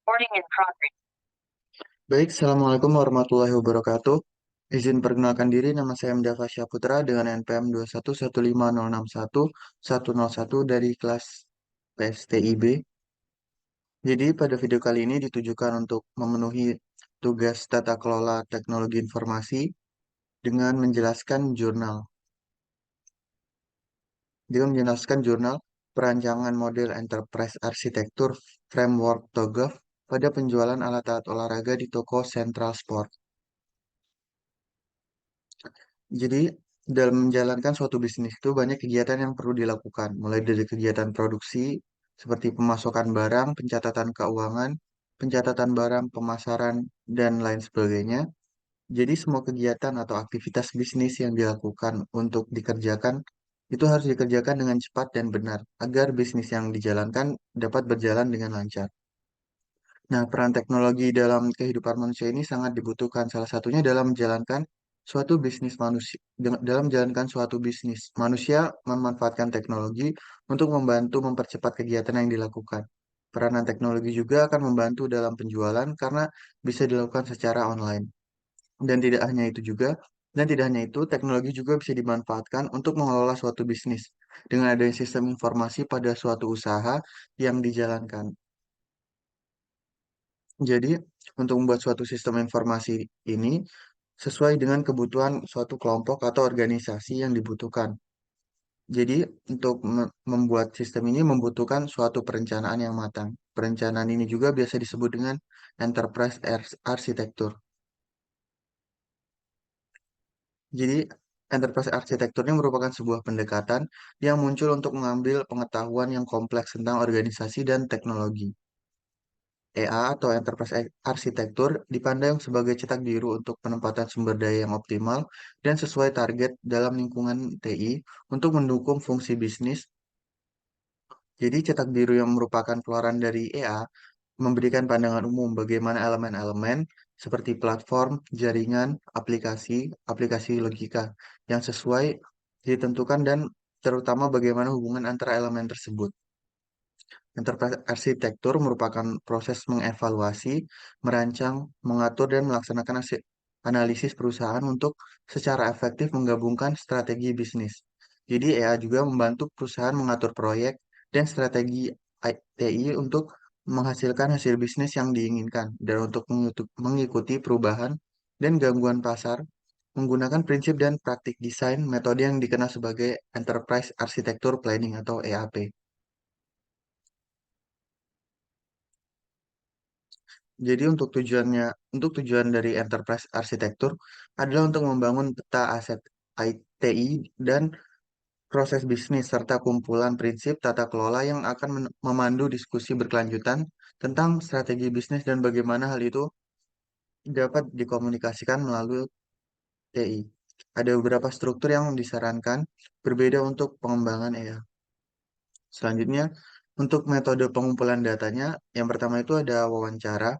Recording in progress. Baik, Assalamualaikum warahmatullahi wabarakatuh. Izin perkenalkan diri, nama saya Mdava Syaputra dengan NPM 2115061 dari kelas PSTIB. Jadi pada video kali ini ditujukan untuk memenuhi tugas tata kelola teknologi informasi dengan menjelaskan jurnal. Dengan menjelaskan jurnal perancangan model Enterprise Arsitektur Framework TOGAF pada penjualan alat-alat olahraga di toko Central Sport. Jadi, dalam menjalankan suatu bisnis itu banyak kegiatan yang perlu dilakukan, mulai dari kegiatan produksi, seperti pemasokan barang, pencatatan keuangan, pencatatan barang, pemasaran, dan lain sebagainya. Jadi, semua kegiatan atau aktivitas bisnis yang dilakukan untuk dikerjakan, itu harus dikerjakan dengan cepat dan benar, agar bisnis yang dijalankan dapat berjalan dengan lancar. Nah, peran teknologi dalam kehidupan manusia ini sangat dibutuhkan. Salah satunya dalam menjalankan suatu bisnis manusia. Dalam menjalankan suatu bisnis, manusia memanfaatkan teknologi untuk membantu mempercepat kegiatan yang dilakukan. Peranan teknologi juga akan membantu dalam penjualan karena bisa dilakukan secara online. Dan tidak hanya itu juga, dan tidak hanya itu, teknologi juga bisa dimanfaatkan untuk mengelola suatu bisnis dengan adanya sistem informasi pada suatu usaha yang dijalankan. Jadi, untuk membuat suatu sistem informasi ini sesuai dengan kebutuhan suatu kelompok atau organisasi yang dibutuhkan. Jadi, untuk membuat sistem ini membutuhkan suatu perencanaan yang matang. Perencanaan ini juga biasa disebut dengan enterprise architecture. Jadi, enterprise architecture ini merupakan sebuah pendekatan yang muncul untuk mengambil pengetahuan yang kompleks tentang organisasi dan teknologi. EA atau Enterprise Arsitektur dipandang sebagai cetak biru untuk penempatan sumber daya yang optimal dan sesuai target dalam lingkungan TI untuk mendukung fungsi bisnis. Jadi cetak biru yang merupakan keluaran dari EA memberikan pandangan umum bagaimana elemen-elemen seperti platform, jaringan, aplikasi logika yang sesuai ditentukan dan terutama bagaimana hubungan antara elemen tersebut. Enterprise arsitektur merupakan proses mengevaluasi, merancang, mengatur, dan melaksanakan analisis perusahaan untuk secara efektif menggabungkan strategi bisnis. Jadi EA juga membantu perusahaan mengatur proyek dan strategi TI untuk menghasilkan hasil bisnis yang diinginkan dan untuk mengikuti perubahan dan gangguan pasar menggunakan prinsip dan praktik desain metode yang dikenal sebagai Enterprise Architecture Planning atau EAP. Jadi untuk tujuan dari enterprise arsitektur adalah untuk membangun peta aset ITI dan proses bisnis serta kumpulan prinsip tata kelola yang akan memandu diskusi berkelanjutan tentang strategi bisnis dan bagaimana hal itu dapat dikomunikasikan melalui TI. Ada beberapa struktur yang disarankan berbeda untuk pengembangan EA. Selanjutnya, untuk metode pengumpulan datanya, yang pertama itu ada wawancara.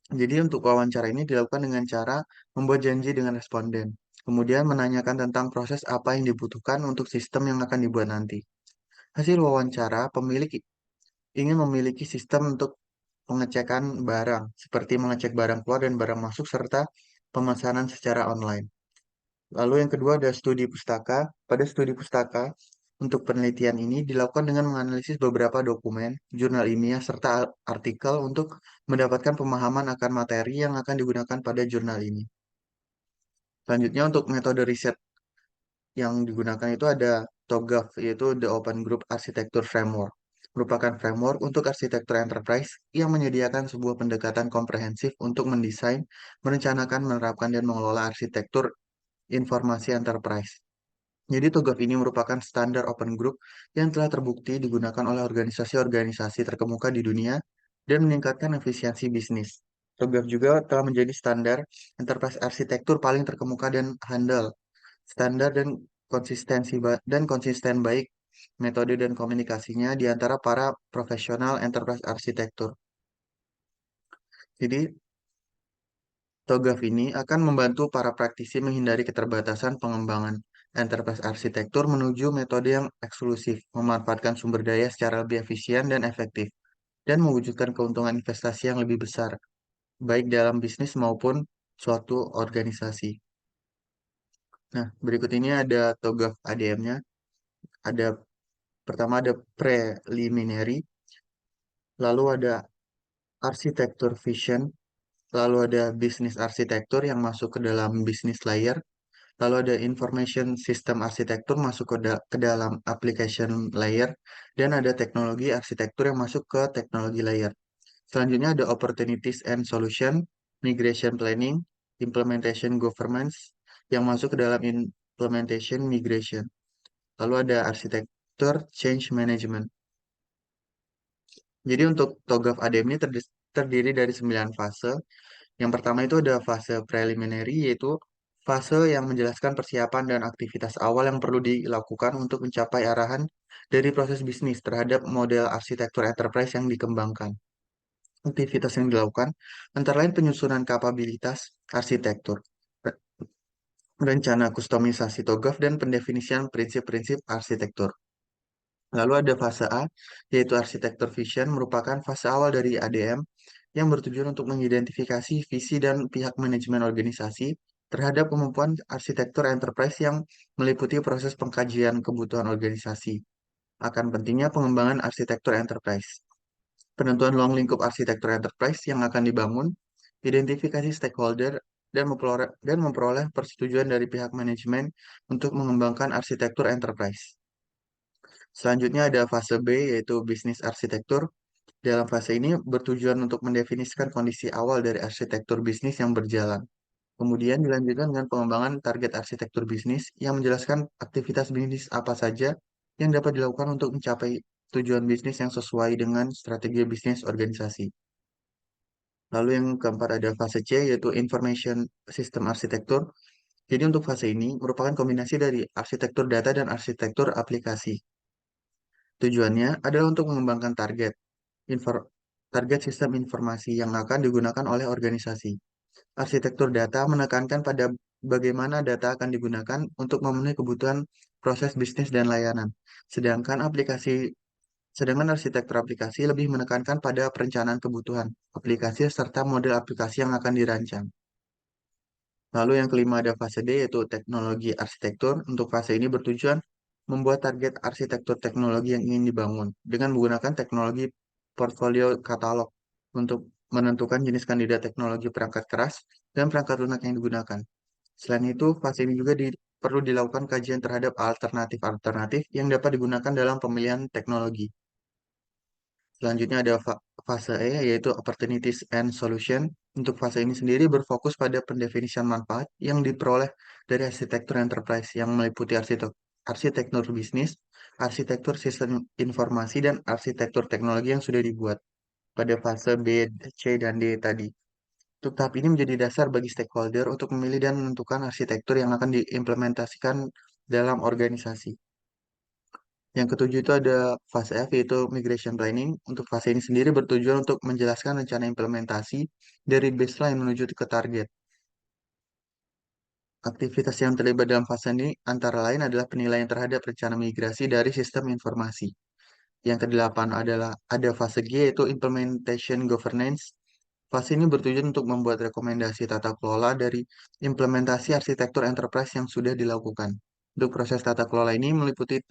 Jadi untuk wawancara ini dilakukan dengan cara membuat janji dengan responden. Kemudian menanyakan tentang proses apa yang dibutuhkan untuk sistem yang akan dibuat nanti. Hasil wawancara, pemilik ingin memiliki sistem untuk pengecekan barang, seperti mengecek barang keluar dan barang masuk, serta pemesanan secara online. Lalu yang kedua ada studi pustaka. Pada studi pustaka, untuk penelitian ini dilakukan dengan menganalisis beberapa dokumen, jurnal ilmiah, serta artikel untuk mendapatkan pemahaman akan materi yang akan digunakan pada jurnal ini. Selanjutnya untuk metode riset yang digunakan itu ada TOGAF, yaitu The Open Group Architecture Framework. Merupakan framework untuk arsitektur enterprise yang menyediakan sebuah pendekatan komprehensif untuk mendesain, merencanakan, menerapkan, dan mengelola arsitektur informasi enterprise. Jadi TOGAF ini merupakan standar open group yang telah terbukti digunakan oleh organisasi-organisasi terkemuka di dunia dan meningkatkan efisiensi bisnis. TOGAF juga telah menjadi standar enterprise arsitektur paling terkemuka dan handal. Standar dan konsisten baik metode dan komunikasinya di antara para profesional enterprise arsitektur. Jadi TOGAF ini akan membantu para praktisi menghindari keterbatasan pengembangan enterprise arsitektur menuju metode yang eksklusif, memanfaatkan sumber daya secara lebih efisien dan efektif, dan mewujudkan keuntungan investasi yang lebih besar, baik dalam bisnis maupun suatu organisasi. Nah, berikut ini ada TOGAF ADM-nya. Ada pertama ada preliminary, lalu ada arsitektur vision, lalu ada bisnis arsitektur yang masuk ke dalam bisnis layer, lalu ada information system arsitektur masuk ke dalam application layer, dan ada teknologi arsitektur yang masuk ke teknologi layer. Selanjutnya ada opportunities and solution, migration planning, implementation governance yang masuk ke dalam implementation migration. Lalu ada arsitektur change management. Jadi untuk TOGAF ADM ini terdiri dari 9 fase. Yang pertama itu ada fase preliminary, yaitu fase yang menjelaskan persiapan dan aktivitas awal yang perlu dilakukan untuk mencapai arahan dari proses bisnis terhadap model arsitektur enterprise yang dikembangkan. Aktivitas yang dilakukan antara lain penyusunan kapabilitas arsitektur, re- rencana kustomisasi TOGAF, dan pendefinisian prinsip-prinsip arsitektur. Lalu ada fase A, yaitu arsitektur vision, merupakan fase awal dari ADM yang bertujuan untuk mengidentifikasi visi dan pihak manajemen organisasi terhadap kemampuan arsitektur enterprise yang meliputi proses pengkajian kebutuhan organisasi. Akan pentingnya pengembangan arsitektur enterprise. Penentuan ruang lingkup arsitektur enterprise yang akan dibangun, identifikasi stakeholder, dan memperoleh persetujuan dari pihak manajemen untuk mengembangkan arsitektur enterprise. Selanjutnya ada fase B, yaitu bisnis arsitektur. Dalam fase ini bertujuan untuk mendefinisikan kondisi awal dari arsitektur bisnis yang berjalan. Kemudian dilanjutkan dengan pengembangan target arsitektur bisnis yang menjelaskan aktivitas bisnis apa saja yang dapat dilakukan untuk mencapai tujuan bisnis yang sesuai dengan strategi bisnis organisasi. Lalu yang keempat ada fase C, yaitu Information System Arsitektur. Jadi untuk fase ini merupakan kombinasi dari arsitektur data dan arsitektur aplikasi. Tujuannya adalah untuk mengembangkan target sistem informasi yang akan digunakan oleh organisasi. Arsitektur data menekankan pada bagaimana data akan digunakan untuk memenuhi kebutuhan proses bisnis dan layanan. Sedangkan arsitektur aplikasi lebih menekankan pada perencanaan kebutuhan aplikasi serta model aplikasi yang akan dirancang. Lalu yang kelima ada fase D, yaitu teknologi arsitektur. Untuk fase ini bertujuan membuat target arsitektur teknologi yang ingin dibangun dengan menggunakan teknologi portfolio katalog untuk menentukan jenis kandidat teknologi perangkat keras dan perangkat lunak yang digunakan. Selain itu, fase ini juga perlu dilakukan kajian terhadap alternatif-alternatif yang dapat digunakan dalam pemilihan teknologi. Selanjutnya ada fase E, yaitu Opportunities and Solution. Untuk fase ini sendiri berfokus pada pendefinisian manfaat yang diperoleh dari arsitektur enterprise yang meliputi arsitektur bisnis, arsitektur sistem informasi, dan arsitektur teknologi yang sudah dibuat pada fase B, C, dan D tadi. Untuk tahap ini menjadi dasar bagi stakeholder untuk memilih dan menentukan arsitektur yang akan diimplementasikan dalam organisasi. Yang ketujuh itu ada fase F, yaitu migration planning. Untuk fase ini sendiri bertujuan untuk menjelaskan rencana implementasi dari baseline menuju ke target. Aktivitas yang terlibat dalam fase ini antara lain adalah penilaian terhadap rencana migrasi dari sistem informasi. Yang kedelapan adalah ada fase G, yaitu implementation governance. Fase ini bertujuan untuk membuat rekomendasi tata kelola dari implementasi arsitektur enterprise yang sudah dilakukan. Untuk proses tata kelola ini meliputi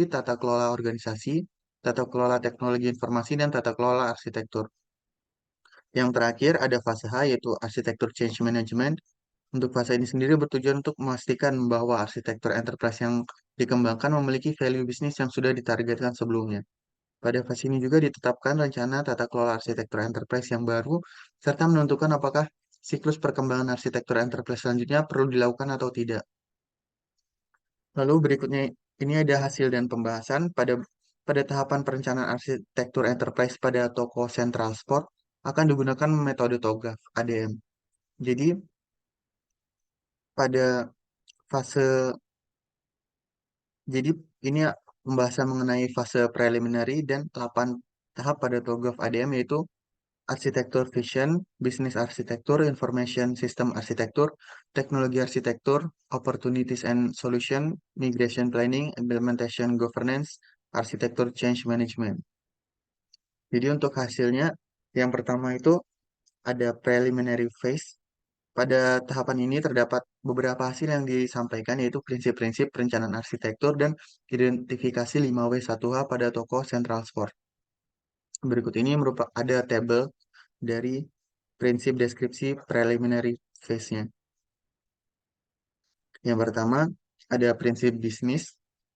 tata kelola organisasi, tata kelola teknologi informasi, dan tata kelola arsitektur. Yang terakhir ada fase H, yaitu arsitektur change management. Untuk fase ini sendiri bertujuan untuk memastikan bahwa arsitektur enterprise yang dikembangkan memiliki value bisnis yang sudah ditargetkan sebelumnya. Pada fase ini juga ditetapkan rencana tata kelola arsitektur enterprise yang baru, serta menentukan apakah siklus perkembangan arsitektur enterprise selanjutnya perlu dilakukan atau tidak. Lalu berikutnya ini ada hasil dan pembahasan pada tahapan perencanaan arsitektur enterprise pada toko Central Sport akan digunakan metode TOGAF ADM. Jadi pada fase jadi ini pembahasan mengenai fase preliminary dan 8 tahap pada TOGAF ADM, yaitu arsitektur vision, bisnis arsitektur, information system arsitektur, teknologi arsitektur, opportunities and solution, migration planning, implementation governance, arsitektur change management. Jadi untuk hasilnya, yang pertama itu ada preliminary phase. Pada tahapan ini terdapat beberapa hasil yang disampaikan, yaitu prinsip-prinsip perencanaan arsitektur dan identifikasi 5W1H pada toko Central Sport. Berikut ini merupakan ada tabel dari prinsip deskripsi preliminary phase-nya. Yang pertama, ada prinsip bisnis.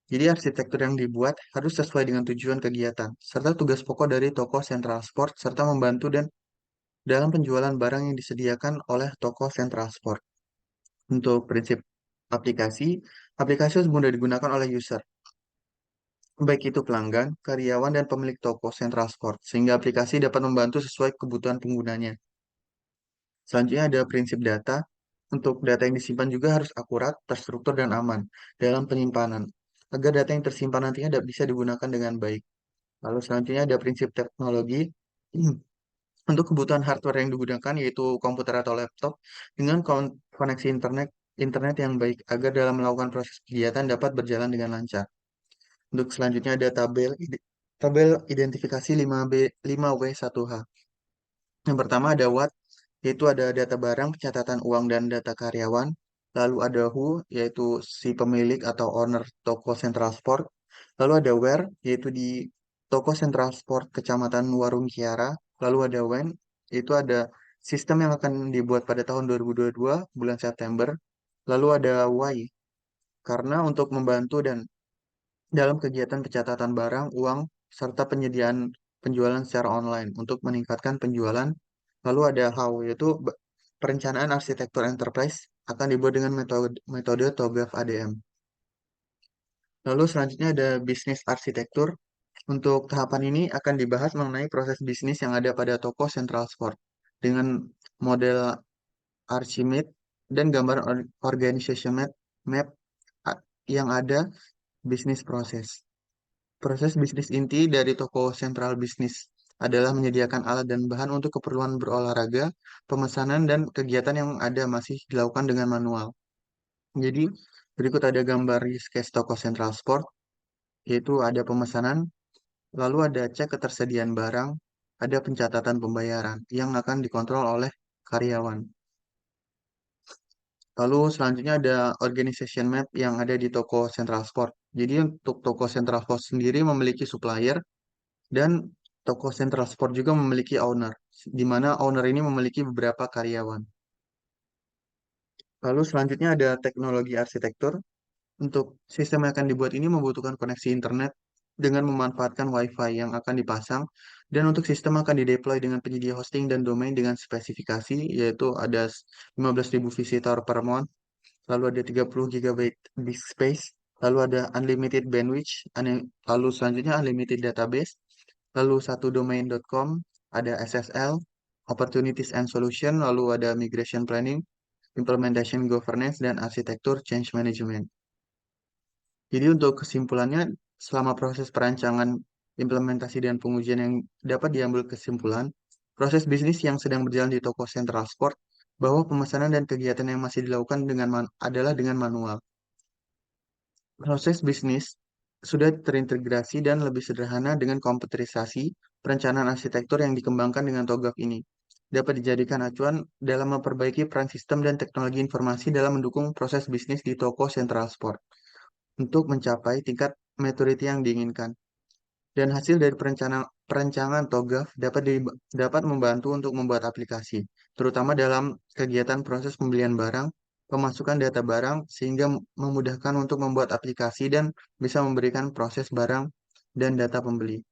Jadi arsitektur yang dibuat harus sesuai dengan tujuan kegiatan, serta tugas pokok dari toko Central Sport, serta membantu dan dalam penjualan barang yang disediakan oleh toko Central Sport. Untuk prinsip aplikasi, aplikasi harus mudah digunakan oleh user, baik itu pelanggan, karyawan, dan pemilik toko Central Sport, sehingga aplikasi dapat membantu sesuai kebutuhan penggunanya. Selanjutnya ada prinsip data. Untuk data yang disimpan juga harus akurat, terstruktur, dan aman dalam penyimpanan, agar data yang tersimpan nantinya bisa digunakan dengan baik. Lalu selanjutnya ada prinsip teknologi. Untuk kebutuhan hardware yang digunakan yaitu komputer atau laptop dengan koneksi internet yang baik agar dalam melakukan proses kegiatan dapat berjalan dengan lancar. Untuk selanjutnya ada tabel identifikasi 5W1H. Yang pertama ada what, yaitu ada data barang, pencatatan uang, dan data karyawan. Lalu ada who, yaitu si pemilik atau owner toko Central Sport. Lalu ada where, yaitu di toko Central Sport Kecamatan Warung Kiara. Lalu ada when, yaitu ada sistem yang akan dibuat pada tahun 2022, bulan September. Lalu ada why, karena untuk membantu dan dalam kegiatan pencatatan barang, uang, serta penyediaan penjualan secara online untuk meningkatkan penjualan. Lalu ada how, yaitu perencanaan arsitektur enterprise akan dibuat dengan metode TOGAF ADM. Lalu selanjutnya ada bisnis arsitektur. Untuk tahapan ini akan dibahas mengenai proses bisnis yang ada pada toko Central Sport dengan model Archimate dan gambar organization map yang ada bisnis proses. Proses bisnis inti dari toko sentral bisnis adalah menyediakan alat dan bahan untuk keperluan berolahraga, pemesanan, dan kegiatan yang ada masih dilakukan dengan manual. Jadi, berikut ada gambar use case toko Central Sport, yaitu ada pemesanan, lalu ada cek ketersediaan barang, ada pencatatan pembayaran yang akan dikontrol oleh karyawan. Lalu selanjutnya ada organization map yang ada di toko Central Sport. Jadi untuk toko Central Sport sendiri memiliki supplier, dan toko Central Sport juga memiliki owner, di mana owner ini memiliki beberapa karyawan. Lalu selanjutnya ada teknologi arsitektur. Untuk sistem yang akan dibuat ini membutuhkan koneksi internet dengan memanfaatkan WiFi yang akan dipasang, dan untuk sistem akan dideploy dengan penyedia hosting dan domain dengan spesifikasi, yaitu ada 15.000 visitor per month, lalu ada 30 GB disk space, lalu ada unlimited bandwidth, lalu selanjutnya unlimited database, lalu satu domain.com, ada SSL, opportunities and solution, lalu ada migration planning, implementation governance, dan arsitektur change management. Jadi untuk kesimpulannya, selama proses perancangan, implementasi, dan pengujian yang dapat diambil kesimpulan, proses bisnis yang sedang berjalan di toko Central Sport, bahwa pemesanan dan kegiatan yang masih dilakukan adalah dengan manual. Proses bisnis sudah terintegrasi dan lebih sederhana dengan komputerisasi. Perencanaan arsitektur yang dikembangkan dengan TOGAF ini dapat dijadikan acuan dalam memperbaiki peran sistem dan teknologi informasi dalam mendukung proses bisnis di toko Central Sport untuk mencapai tingkat maturity yang diinginkan. Dan hasil dari perencanaan TOGAF dapat membantu untuk membuat aplikasi, terutama dalam kegiatan proses pembelian barang, pemasukan data barang, sehingga memudahkan untuk membuat aplikasi dan bisa memberikan proses barang dan data pembeli.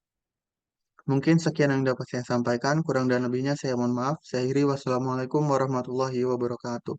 Mungkin sekian yang dapat saya sampaikan, kurang dan lebihnya saya mohon maaf. Saya akhiri, wassalamualaikum warahmatullahi wabarakatuh.